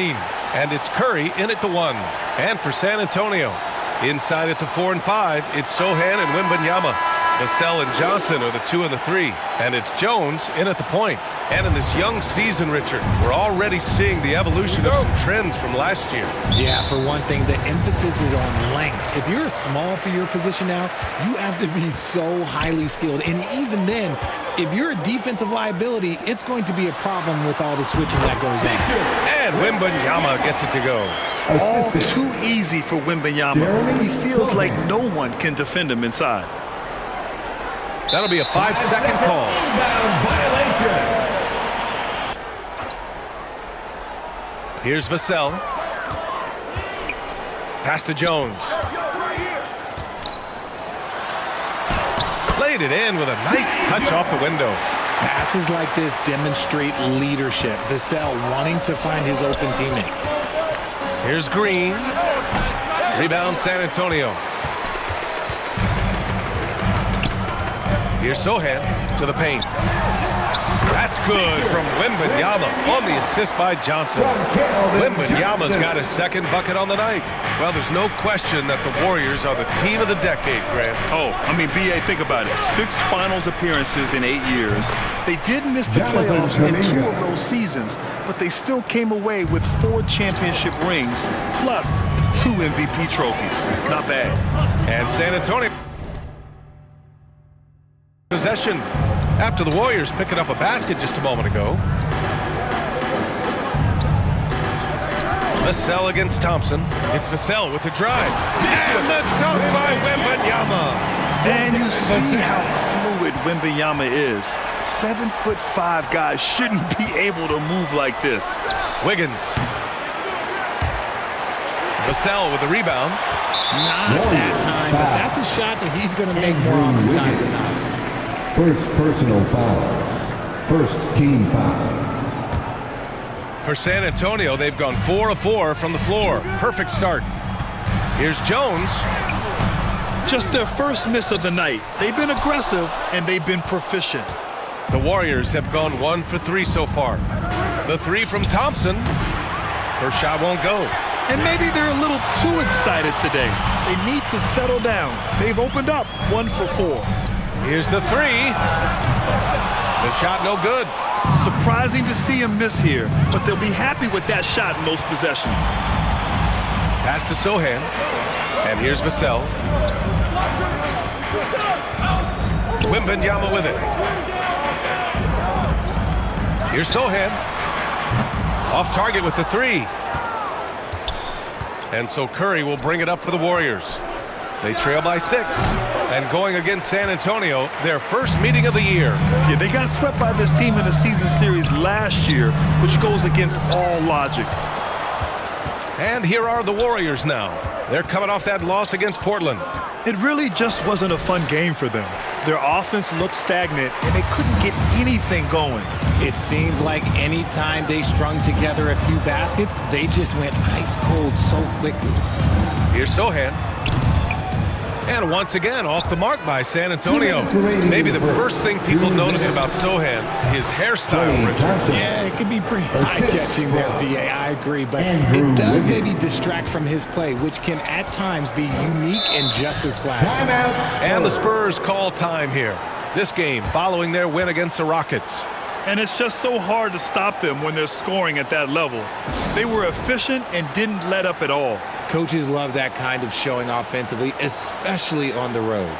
And it's Curry in at the 1. And for San Antonio, inside at the 4 and 5, it's Sohan and Wembanyama. Vassell and Johnson are the 2 and the 3. And it's Jones in at the point. And in this young season, Richard, we're already seeing the evolution of some trends from last year. Yeah, for one thing, the emphasis is on length. If you're small for your position now, you have to be so highly skilled. And even then, if you're a defensive liability, it's going to be a problem with all the switching that goes on. And Wembanyama gets it to go. All too easy for Wembanyama. He feels like no one can defend him inside. That'll be a 5-second call. Here's Vassell. Pass to Jones. Laid it in with a nice touch off the window. Passes like this demonstrate leadership. Vassell wanting to find his open teammates. Here's Green. Rebound San Antonio. Here's Sohan to the paint. That's good from Wembanyama on the assist by Johnson. Wembanyama's got his second bucket on the night. Well, there's no question that the Warriors are the team of the decade, Grant. Oh, I mean, B.A., think about it. 6 finals appearances in 8 years. They did miss the playoffs in 2 of those seasons, but they still came away with 4 championship rings, plus 2 MVP trophies. Not bad. And San Antonio possession after the Warriors picking up a basket just a moment ago. Vassell against Thompson. It's Vassell with the drive. And the dunk by Wembanyama. And you see how fluid Wembanyama is. 7'5" guys shouldn't be able to move like this. Wiggins. Vassell with the rebound. Not that time, but that's a shot that he's going to make more often times than not. First personal foul. First team foul. For San Antonio, they've gone 4 of 4 from the floor. Perfect start. Here's Jones. Just their first miss of the night. They've been aggressive, and they've been proficient. The Warriors have gone 1 for 3 so far. The 3 from Thompson. First shot won't go. And maybe they're a little too excited today. They need to settle down. They've opened up 1 for 4. Here's the 3. The shot no good. Surprising to see him miss here, but they'll be happy with that shot in those possessions. Pass to Sohan. And here's Vassell. Wembanyama with it. Here's Sohan. Off target with the 3. And so Curry will bring it up for the Warriors. They trail by 6. And going against San Antonio, their first meeting of the year. Yeah, they got swept by this team in the season series last year, which goes against all logic. And here are the Warriors now. They're coming off that loss against Portland. It really just wasn't a fun game for them. Their offense looked stagnant, and they couldn't get anything going. It seemed like any time they strung together a few baskets, they just went ice cold so quickly. Here's Sohan. And once again, off the mark by San Antonio. Maybe the first thing people notice about Sohan, his hairstyle. Yeah, it can be pretty eye-catching there, B.A. I agree, but it does maybe distract from his play, which can at times be unique and just as flashy. And the Spurs call time here. This game following their win against the Rockets. And it's just so hard to stop them when they're scoring at that level. They were efficient and didn't let up at all. Coaches love that kind of showing offensively, especially on the road.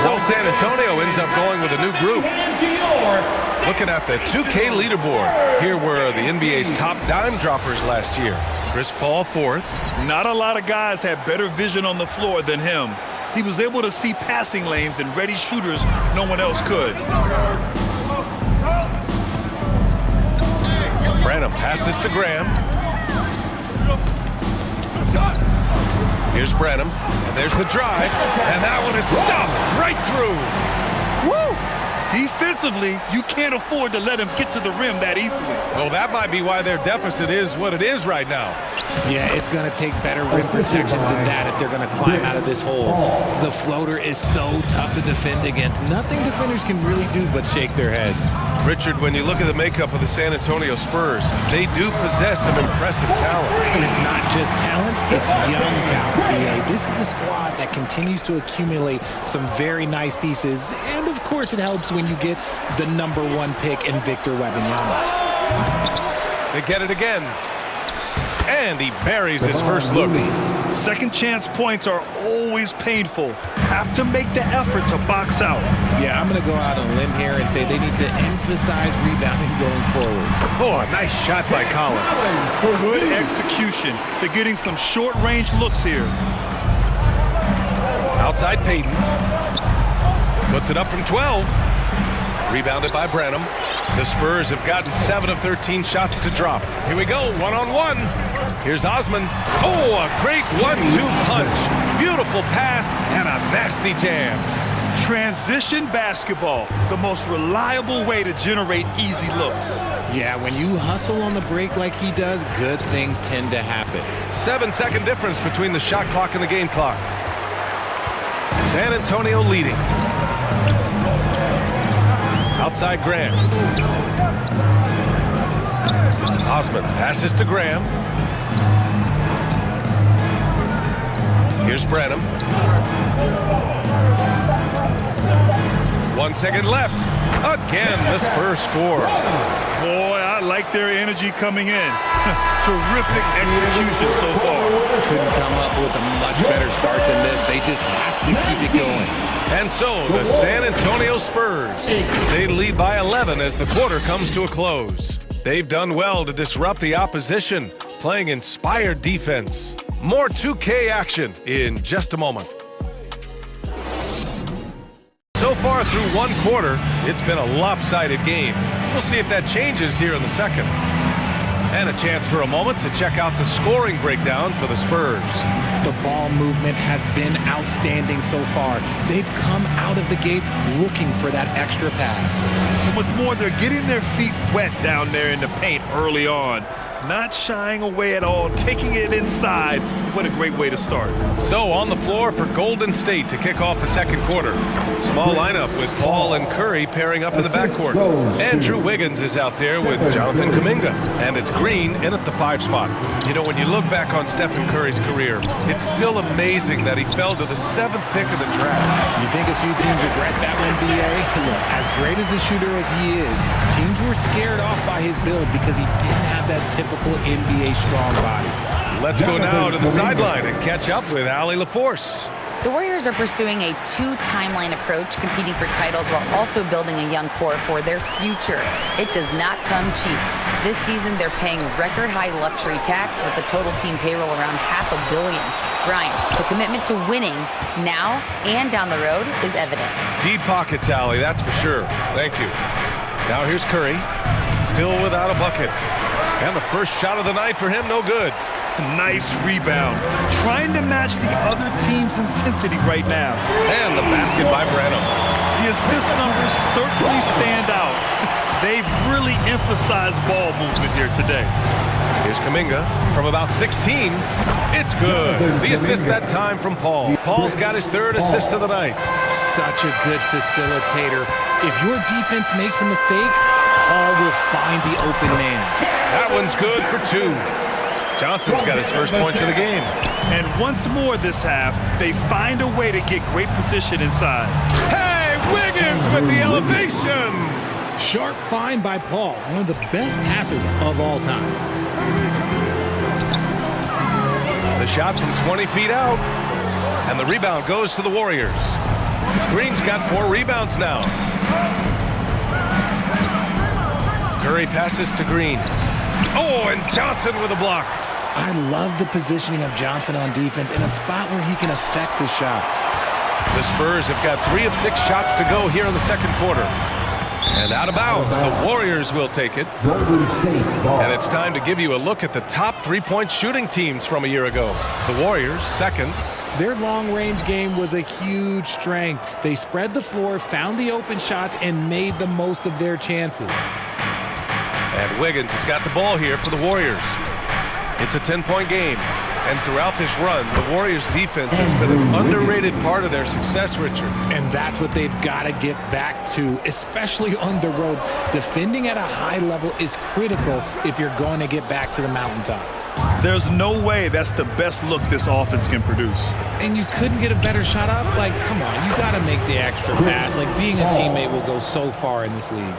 So San Antonio ends up going with a new group. And your Looking at the 2K leaderboard, here were the NBA's top dime droppers last year. Chris Paul, 4th. Not a lot of guys had better vision on the floor than him. He was able to see passing lanes and ready shooters no one else could. Branham passes to Graham. Here's Branham, and there's the drive, and that one is stuffed right through. Woo! Defensively, you can't afford to let him get to the rim that easily. Well, that might be why their deficit is what it is right now. Yeah, it's going to take better rim protection than that if they're going to climb out of this hole. The floater is so tough to defend against. Nothing defenders can really do but shake their heads. Richard, when you look at the makeup of the San Antonio Spurs, they do possess some impressive talent. And it's not just talent, it's young talent, BA. This is a squad that continues to accumulate some very nice pieces. And, of course, it helps when you get the #1 pick in Victor Wembanyama. They get it again. And he buries his first look. Second chance points are always painful. Have to make the effort to box out. Yeah, I'm going to go out on a limb here and say they need to emphasize rebounding going forward. Oh, a nice shot by Collins. Good execution. They're getting some short-range looks here. Outside Payton. Puts it up from 12. Rebounded by Branham. The Spurs have gotten 7 of 13 shots to drop. Here we go, one-on-one. Here's Osman. Oh, a great 1-2 punch. Beautiful pass and a nasty jam. Transition basketball, the most reliable way to generate easy looks. Yeah, when you hustle on the break like he does, good things tend to happen. 7-second difference between the shot clock and the game clock. San Antonio leading. Outside Graham. Osman passes to Graham. Here's Branham. 1 second left. Again, the Spurs score. Boy, I like their energy coming in. Terrific execution so far. Couldn't come up with a much better start than this. They just have to keep it going. And so, the San Antonio Spurs, they lead by 11 as the quarter comes to a close. They've done well to disrupt the opposition, playing inspired defense. More 2K action in just a moment. So far through one quarter, it's been a lopsided game. We'll see if that changes here in the second. And a chance for a moment to check out the scoring breakdown for the Spurs. The ball movement has been outstanding so far. They've come out of the gate looking for that extra pass. And what's more, they're getting their feet wet down there in the paint early on. Not shying away at all, taking it inside. What a great way to start. So on the floor for Golden State to kick off the second quarter. Small lineup with Paul and Curry pairing up in the backcourt. Andrew Wiggins is out there with Jonathan Kuminga. And it's Green in at the 5 spot. You know, when you look back on Stephen Curry's career, it's still amazing that he fell to the 7th pick of the draft. You think a few teams regret that one, BA? Look, as great as a shooter as he is, teams were scared off by his build because he didn't have that typical NBA strong body. Let's go now to the sideline and catch up with Allie LaForce. The Warriors are pursuing a 2-timeline approach, competing for titles while also building a young core for their future. It does not come cheap. This season, they're paying record-high luxury tax with the total team payroll around $500 million. Brian, the commitment to winning now and down the road is evident. Deep pockets, Allie, that's for sure. Thank you. Now here's Curry, still without a bucket. And the first shot of the night for him, no good. Nice rebound. Trying to match the other team's intensity right now. And the basket by Branham. The assist numbers certainly stand out. They've really emphasized ball movement here today. Here's Kuminga from about 16. It's good. The assist that time from Paul. Paul's got his 3rd assist of the night. Such a good facilitator. If your defense makes a mistake, Paul will find the open man. That one's good for 2. Johnson's got his first points of the game. And once more this half, they find a way to get great position inside. Hey, Wiggins with the elevation! Sharp find by Paul, one of the best passers of all time. The shot from 20 feet out. And the rebound goes to the Warriors. Green's got 4 rebounds now. Curry passes to Green. Oh, and Johnson with a block. I love the positioning of Johnson on defense in a spot where he can affect the shot. The Spurs have got 3 of 6 shots to go here in the second quarter. And out of bounds, the Warriors will take it. Golden State ball. And it's time to give you a look at the top three-point shooting teams from a year ago. The Warriors, second. Their long-range game was a huge strength. They spread the floor, found the open shots, and made the most of their chances. And Wiggins has got the ball here for the Warriors. It's a 10-point game. And throughout this run, the Warriors' defense has been an underrated part of their success, Richard. And that's what they've got to get back to, especially on the road. Defending at a high level is critical if you're going to get back to the mountaintop. There's no way that's the best look this offense can produce. And you couldn't get a better shot off? Like, come on, you got to make the extra pass. Like, being a teammate will go so far in this league.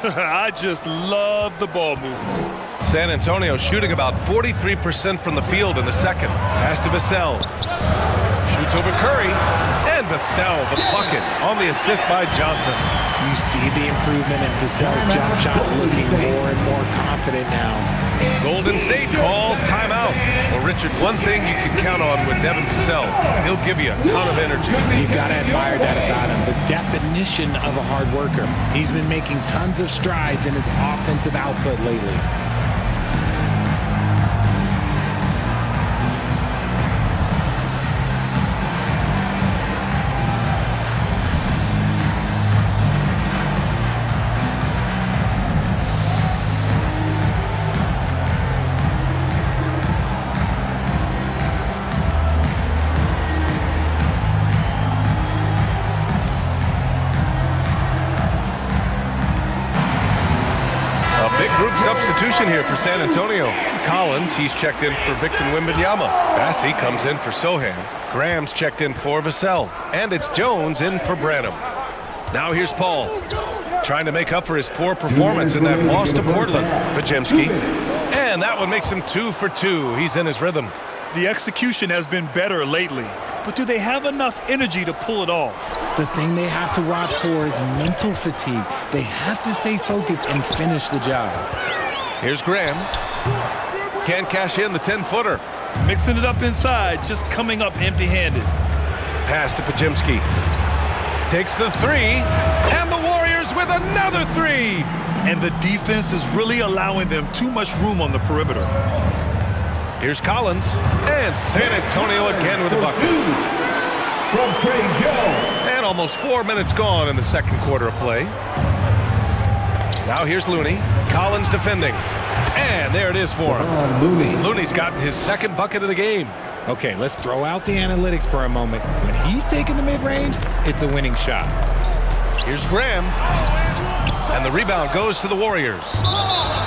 I just love the ball movement. San Antonio shooting about 43% from the field in the second. Pass to Vassell. Shoots over Curry. And Vassell, the bucket on the assist by Johnson. You see the improvement in Vassell's jump shot, looking more and more confident now. Golden State calls timeout. Well, Richard, one thing you can count on with Devin Vassell, he'll give you a ton of energy. You got to admire that about him, the definition of a hard worker. He's been making tons of strides in his offensive output lately. Substitution here for San Antonio. Collins, he's checked in for Victor Wembanyama. Bassey comes in for Sohan. Graham's checked in for Vassell. And it's Jones in for Branham. Now here's Paul, trying to make up for his poor performance in that loss to Portland. Pajemski. And that one makes him 2 for 2. He's in his rhythm. The execution has been better lately, but do they have enough energy to pull it off? The thing they have to watch for is mental fatigue. They have to stay focused and finish the job. Here's Graham. Can't cash in the 10-footer. Mixing it up inside, just coming up empty-handed. Pass to Pajemski. Takes the 3, and the Warriors with another 3. And the defense is really allowing them too much room on the perimeter. Here's Collins, and San Antonio again with a bucket. From Trey Jones. And almost 4 minutes gone in the second quarter of play. Now here's Looney. Collins defending. And there it is for him. Looney's gotten his second bucket of the game. Okay, let's throw out the analytics for a moment. When he's taking the mid-range, it's a winning shot. Here's Graham. And the rebound goes to the Warriors.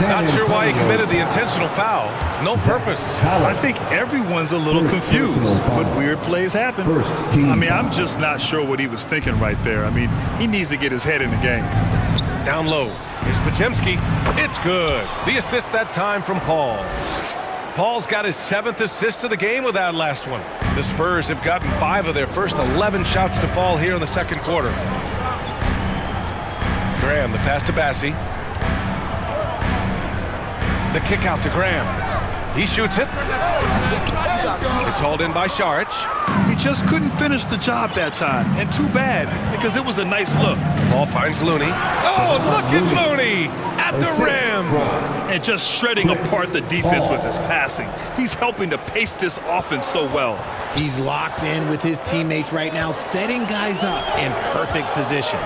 Not sure why he committed the intentional foul. No purpose. I think everyone's a little confused, but weird plays happen. I mean, I'm just not sure what he was thinking right there. I mean, he needs to get his head in the game. Down low. Here's Pajemski. It's good. The assist that time from Paul. Paul's got his 7th assist of the game with that last one. The Spurs have gotten 5 of their first 11 shots to fall here in the second quarter. Graham, the pass to Bassey. The kick out to Graham. He shoots it. It's hauled in by Saric. He just couldn't finish the job that time, and too bad, because it was a nice look. Ball finds Looney. Oh, look at Looney at the rim. And just shredding apart the defense with his passing. He's helping to pace this offense so well. He's locked in with his teammates right now, setting guys up in perfect position.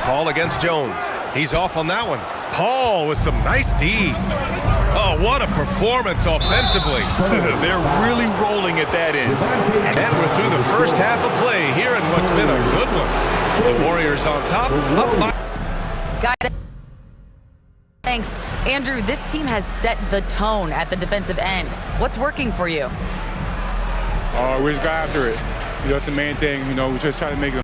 Paul against Jones. He's off on that one. Paul with some nice D. Oh, what a performance offensively. They're really rolling at that end. And we're through the first half of play here in what's been a good one. The Warriors on top. Up by... Guys, thanks. Andrew, this team has set the tone at the defensive end. What's working for you? We just got after it. That's the main thing. We just try to make them